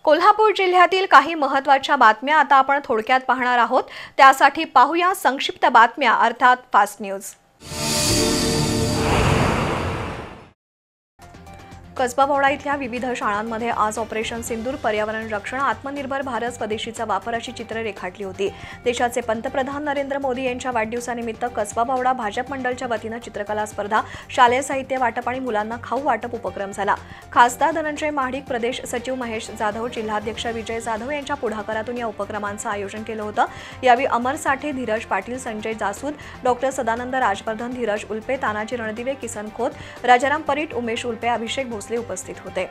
कोल्हापूर जिल्ह्यातील काही महत्त्वाच्या बातम्या आता आपण थोडक्यात पाहणार आहोत। त्यासाठी पाहूया संक्षिप्त बातम्या अर्थात फास्ट न्यूज। कसबा बावडा इथल्या विविध शाळांमध्ये आज ऑपरेशन सिंदूर, पर्यावरण रक्षण, आत्मनिर्भर भारत, स्वदेशीचा वापर अशी चित्रे रेखाटली होती। देशाचे पंतप्रधान नरेंद्र मोदी यांच्या वाढदिवसानिमित्त कसबा बावडा भाजप मंडळाच्या वतीने चित्रकला स्पर्धा, शालेय साहित्य वाटप आणि मुलांना खाऊ वाटप उपक्रम झाला। खासदार धनंजय महाडिक, प्रदेश सचिव महेश जाधव, जिल्हाध्यक्ष विजय जाधव यांच्या पुढाकारातून या उपक्रमांचं आयोजन केलं होतं। यावेळी अमर साठे, धीरज पाटील, संजय जासूद, डॉक्टर सदानंद राजवर्धन, धीरज उल्पे, तानाजी रणदिवे, किसन खोत, राजाराम परीट, उमेश उल्पे, अभिषेक भोसले उपस्थित होते।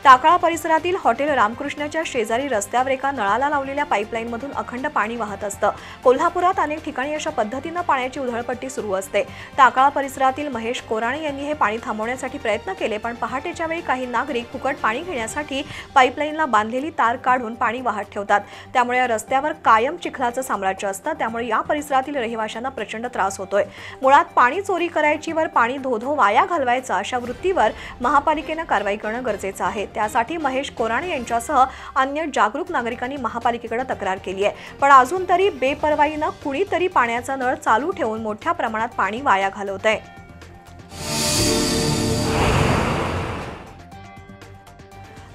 टाकळा परिसरातील हॉटेल रामकृष्णाच्या शेजारी रस्त्यावर एका नळाला लावलेल्या पाईपलाईनमधून अखंड पाणी वाहत असतं। कोल्हापुरात अनेक ठिकाणी अशा पद्धतीने पाण्याची उधळपट्टी सुरू असते। टाकळा परिसरातील महेश कोराणे यांनी हे पाणी थांबवण्यासाठी प्रयत्न केले, पण पहाटेच्या वेळी काही नागरिक फुकट पाणी घेण्यासाठी पाईपलाईनला बांधलेली तार काढून पाणी वाहत ठेवतात। त्यामुळे या रस्त्यावर कायम चिखलाचं साम्राज्य असतं। त्यामुळे या परिसरातील रहिवाशांना प्रचंड त्रास होतोय। मुळात पाणी चोरी करायची वर पाणी धोधो वाया घालवायचा अशा वृत्तीवर महापालिकेने कारवाई करणं गरजेचं आहे। त्यासाठी महेश कोराणे यांच्यासह अन्य जागरूक नागरिकांनी महापालिकेकडे तक्रार केली आहे, पण अजून तरी बेपर्वाईनं कुणीतरी पाण्याचा नळ चालू ठेवून मोठ्या प्रमाणात पाणी वाया घालवतंय।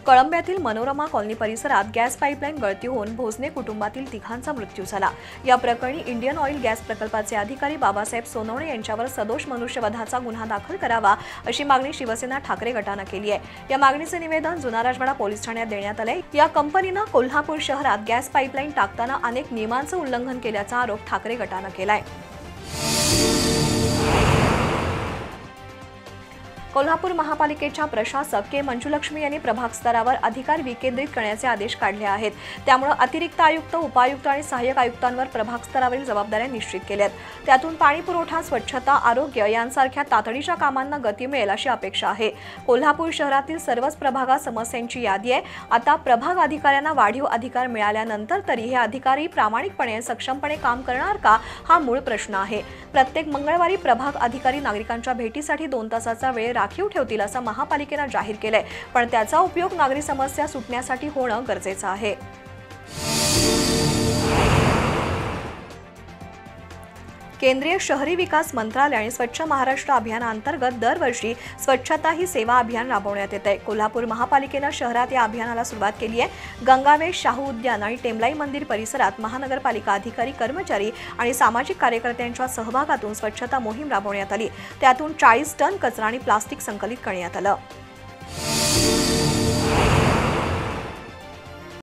कळंब्यातील मनोरमा कॉलनी परिसरात गॅस पाईपलाईन गळती होऊन भोसने कुटुंबातील तिघांचा मृत्यू झाला। या प्रकरणी इंडियन ऑइल गॅस प्रकल्पाचे अधिकारी बाबासाहेब सोनवणे यांच्यावर सदोष मनुष्यवधाचा गुन्हा दाखल करावा अशी मागणी शिवसेना ठाकरे गटाने केली आहे। या मागणीचे निवेदन जुना राजवाडा पोलीस ठाण्यात देण्यात आले। या कंपनीने कोल्हापूर शहरात गॅस पाईपलाईन टाकताना अनेक नियमांचं उल्लंघन केल्याचा आरोप ठाकरे गटाने केलाय। कोल्हापूर महापालिकेच्या प्रशासक के मंजुलक्ष्मी यांनी प्रभाग स्तरावर अधिकार विकेंद्रित करण्याचे आदेश काढले आहेत। त्यामुळे अतिरिक्त आयुक्त, उपायुक्त आणि सहाय्यक आयुक्तांवर प्रभाग स्तरावरील जबाबदाऱ्या निश्चित केल्यात। त्यातून पाणी पुरवठा, स्वच्छता, आरोग्य यांसारख्या तातडीच्या कामांना गती मिळेल अशी अपेक्षा आहे। कोल्हापूर शहरातील सर्वच प्रभागात समस्यांची यादी आहे। आता प्रभाग अधिकाऱ्यांना वाढीव अधिकार मिळाल्यानंतर तरी हे अधिकारी प्रामाणिकपणे, सक्षमपणे काम करणार का, हा मूळ प्रश्न आहे। प्रत्येक मंगळवारी प्रभाग अधिकारी नागरिकांच्या भेटीसाठी 2 तासाचा वेळ राखीव ठेवतील असं महापालिकेने जाहीर केलंय, पण त्याचा उपयोग नागरी समस्या सुटण्यासाठी होणं गरजेचं आहे। केंद्रीय शहरी विकास मंत्रालय आणि स्वच्छ महाराष्ट्र अभियानाअंतर्गत दरवर्षी स्वच्छता ही सेवा अभियान राबवण्यात येते। कोल्हापूर महापालिकेने शहरात या अभियानाला सुरुवात केली आहे। गंगावेश, शाहू उद्यान आणि टेमलाई मंदिर परिसरात महानगरपालिका अधिकारी, कर्मचारी आणि सामाजिक कार्यकर्त्यांच्या सहभागातून स्वच्छता मोहीम राबवण्यात आली। त्यातून 40 टन कचरा आणि प्लास्टिक संकलित करण्यात आलं।